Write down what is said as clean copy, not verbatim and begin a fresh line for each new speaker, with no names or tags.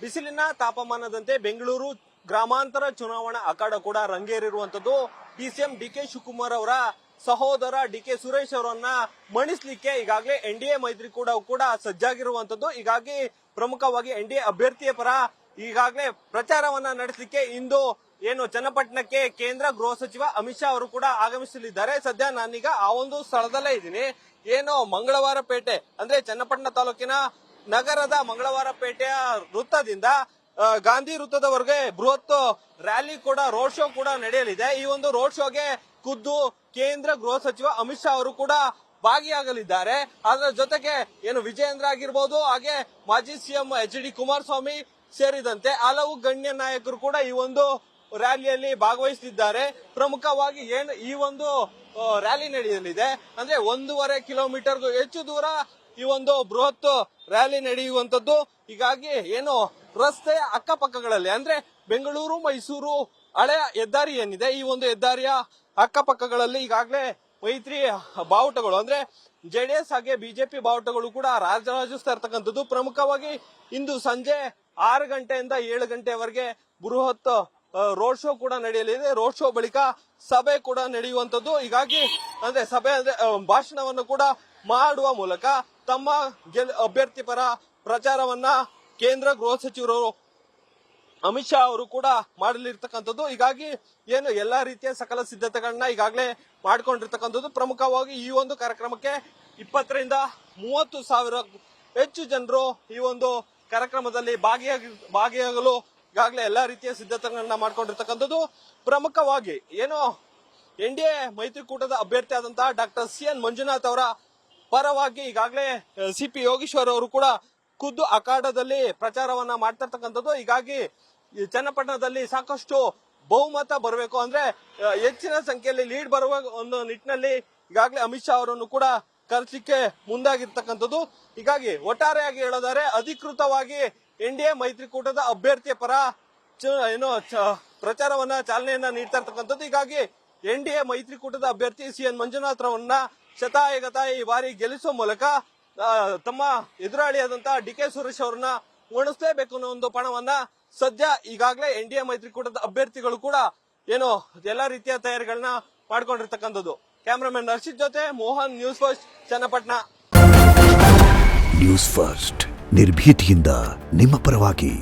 ಬಿಸಿಲಿನ ತಾಪಮಾನದಂತೆ ಬೆಂಗಳೂರು ಗ್ರಾಮಾಂತರ ಚುನಾವಣಾ ಅಖಾಡ ಕೂಡ ರಂಗೇರಿರುವಂತದ್ದು. ಡಿಸಿಎಂ ಡಿಕೆ ಶಿವಕುಮಾರ್ ಅವರ ಸಹೋದರ ಡಿಕೆ ಸುರೇಶ್ ಅವರನ್ನ ಮಣಿಸ್ಲಿಕ್ಕೆ ಈಗಾಗಲೇ ಎನ್ಡಿಎ ಮೈತ್ರಿಕೂಟ ಕೂಡ ಸಜ್ಜಾಗಿರುವಂತದ್ದು. ಹೀಗಾಗಿ ಪ್ರಮುಖವಾಗಿ ಎನ್ಡಿಎ ಅಭ್ಯರ್ಥಿಯ ಪರ ಈಗಾಗಲೇ ಪ್ರಚಾರವನ್ನ ನಡೆಸಲಿಕ್ಕೆ ಇಂದು ಚನ್ನಪಟ್ಟಣಕ್ಕೆ ಕೇಂದ್ರ ಗೃಹ ಸಚಿವ ಅಮಿತ್ ಶಾ ಅವರು ಕೂಡ ಆಗಮಿಸಲಿದ್ದಾರೆ. ಸದ್ಯ ನಾನೀಗ ಆ ಒಂದು ಸ್ಥಳದಲ್ಲೇ ಇದ್ದೀನಿ. ಮಂಗಳವಾರ ಪೇಟೆ ಅಂದ್ರೆ ಚನ್ನಪಟ್ಟಣ ತಾಲೂಕಿನ ನಗರದ ಮಂಗಳವಾರ ಪೇಟೆಯ ವೃತ್ತದಿಂದ ಗಾಂಧಿ ವೃತ್ತದವರೆಗೆ ಬೃಹತ್ ರ್ಯಾಲಿ ಕೂಡ ರೋಡ್ ಶೋ ಕೂಡ ನಡೆಯಲಿದೆ. ಈ ಒಂದು ರೋಡ್ ಶೋಗೆ ಖುದ್ದು ಕೇಂದ್ರ ಗೃಹ ಸಚಿವ ಅಮಿತ್ ಶಾ ಅವರು ಕೂಡ ಭಾಗಿಯಾಗಲಿದ್ದಾರೆ. ಅದರ ಜೊತೆಗೆ ವಿಜಯೇಂದ್ರ ಆಗಿರ್ಬೋದು, ಹಾಗೆ ಮಾಜಿ ಸಿಎಂ ಎಚ್.ಡಿ. ಕುಮಾರಸ್ವಾಮಿ ಸೇರಿದಂತೆ ಹಲವು ಗಣ್ಯ ನಾಯಕರು ಕೂಡ ಈ ಒಂದು ರ್ಯಾಲಿಯಲ್ಲಿ ಭಾಗವಹಿಸಲಿದ್ದಾರೆ. ಪ್ರಮುಖವಾಗಿ ಈ ಒಂದು ರ್ಯಾಲಿ ನಡೆಯಲಿದೆ ಅಂದ್ರೆ 1.5 ಕಿಲೋಮೀಟರ್ಗೂ ಹೆಚ್ಚು ದೂರ ಈ ಒಂದು ಬೃಹತ್ ರ್ಯಾಲಿ ನಡೆಯುವಂತದ್ದು. ಹೀಗಾಗಿ ರಸ್ತೆಯ ಅಕ್ಕಪಕ್ಕಗಳಲ್ಲಿ ಅಂದ್ರೆ ಬೆಂಗಳೂರು ಮೈಸೂರು ಹಳೆಯ ಹೆದ್ದಾರಿ ಏನಿದೆ, ಈ ಒಂದು ಹೆದ್ದಾರಿಯ ಅಕ್ಕಪಕ್ಕಗಳಲ್ಲಿ ಈಗಾಗಲೇ ಮೈತ್ರಿ ಬಾವುಟಗಳು ಅಂದ್ರೆ ಜೆಡಿಎಸ್ ಹಾಗೆ ಬಿಜೆಪಿ ಬಾವುಟಗಳು ಕೂಡ ರಾಜರಾಜಿಸ್ತಾ ಇರ್ತಕ್ಕಂಥದ್ದು. ಪ್ರಮುಖವಾಗಿ ಇಂದು ಸಂಜೆ 6 ಗಂಟೆಯಿಂದ 7 ಗಂಟೆವರೆಗೆ ಬೃಹತ್ ರೋಡ್ ಶೋ ಕೂಡ ನಡೆಯಲಿದೆ. ರೋಡ್ ಶೋ ಬಳಿಕ ಸಭೆ ಕೂಡ ನಡೆಯುವಂತದ್ದು. ಹೀಗಾಗಿ ಸಭೆ ಭಾಷಣವನ್ನು ಕೂಡ ಮಾಡುವ ಮೂಲಕ ತಮ್ಮ ಅಭ್ಯರ್ಥಿ ಪರ ಪ್ರಚಾರವನ್ನ ಕೇಂದ್ರ ಗೃಹ ಸಚಿವರು ಅಮಿತ್ ಶಾ ಅವರು ಕೂಡ ಮಾಡಲಿರ್ತಕ್ಕಂಥದ್ದು. ಹೀಗಾಗಿ ಎಲ್ಲಾ ರೀತಿಯ ಸಕಲ ಸಿದ್ಧತೆಗಳನ್ನ ಈಗಾಗಲೇ ಮಾಡ್ಕೊಂಡಿರ್ತಕ್ಕಂಥದ್ದು. ಪ್ರಮುಖವಾಗಿ ಈ ಒಂದು ಕಾರ್ಯಕ್ರಮಕ್ಕೆ 20ರಿಂದ 30 ಸಾವಿರ ಹೆಚ್ಚು ಜನರು ಈ ಒಂದು ಕಾರ್ಯಕ್ರಮದಲ್ಲಿ ಭಾಗಿಯಾಗಲು ಈಗಾಗಲೇ ಎಲ್ಲಾ ರೀತಿಯ ಸಿದ್ಧತೆಗಳನ್ನ ಮಾಡ್ಕೊಂಡಿರ್ತಕ್ಕಂಥದ್ದು. ಪ್ರಮುಖವಾಗಿ ಎನ್ಡಿಎ ಮೈತ್ರಿಕೂಟದ ಅಭ್ಯರ್ಥಿ ಆದಂತಹ ಡಾಕ್ಟರ್ ಸಿ.ಎನ್. ಮಂಜುನಾಥ್ ಅವರ ಪರವಾಗಿ ಈಗಾಗಲೇ ಸಿಪಿ ಯೋಗೀಶ್ವರ್ ಅವರು ಕೂಡ ಖುದ್ದು ಅಖಾಡದಲ್ಲಿ ಪ್ರಚಾರವನ್ನ ಮಾಡ್ತಿರ್ತಕ್ಕಂಥದ್ದು. ಹೀಗಾಗಿ ಚನ್ನಪಟ್ಟಣದಲ್ಲಿ ಸಾಕಷ್ಟು ಬಹುಮತ ಬರಬೇಕು ಅಂದ್ರೆ ಹೆಚ್ಚಿನ ಸಂಖ್ಯೆಯಲ್ಲಿ ಲೀಡ್ ಬರುವ ಒಂದು ನಿಟ್ಟಿನಲ್ಲಿ ಈಗಾಗಲೇ ಅಮಿತ್ ಶಾ ಅವರನ್ನು ಕೂಡ ಕರೆಸಲಿಕ್ಕೆ ಮುಂದಾಗಿರ್ತಕ್ಕಂಥದ್ದು. ಹೀಗಾಗಿ ಒಟ್ಟಾರೆಯಾಗಿ ಹೇಳೋದಾದ್ರೆ ಅಧಿಕೃತವಾಗಿ ಎನ್ಡಿಎ ಮೈತ್ರಿಕೂಟದ ಅಭ್ಯರ್ಥಿಯ ಪರ ಪ್ರಚಾರವನ್ನ ಚಾಲನೆಯನ್ನ ನೀಡ್ತಾ ಇರ್ತಕ್ಕಂಥದ್ದು. ಹೀಗಾಗಿ ಎನ್ಡಿಎ ಮೈತ್ರಿಕೂಟದ ಅಭ್ಯರ್ಥಿ ಸಿ.ಎನ್. ಮಂಜುನಾಥ್ ರವರನ್ನ ಶತಾಯಗತಾಯ ಈ ಬಾರಿ ಗೆಲ್ಲಿಸುವ ಮೂಲಕ ತಮ್ಮ ಎದುರಾಳಿಯಾದಂತಹ ಡಿಕೆ ಸುರೇಶ್ ಅವರನ್ನ ಉಣಿಸಲೇಬೇಕು ಅನ್ನೋ ಒಂದು ಪಣವನ್ನ ಸದ್ಯ ಈಗಾಗಲೇ ಎನ್ಡಿಎ ಮೈತ್ರಿಕೂಟದ ಅಭ್ಯರ್ಥಿಗಳು ಕೂಡ ಎಲ್ಲಾ ರೀತಿಯ ತಯಾರಿಗಳನ್ನ ಮಾಡ್ಕೊಂಡಿರ್ತಕ್ಕಂಥದ್ದು. ಕ್ಯಾಮರಾಮನ್ ಹರ್ಷಿತ್ ಜೊತೆ Mohan, news first, Channapatna.
News first ನಿರ್ಭೀತಿಯಿಂದ ನಿಮ್ಮ ಪರವಾಗಿ.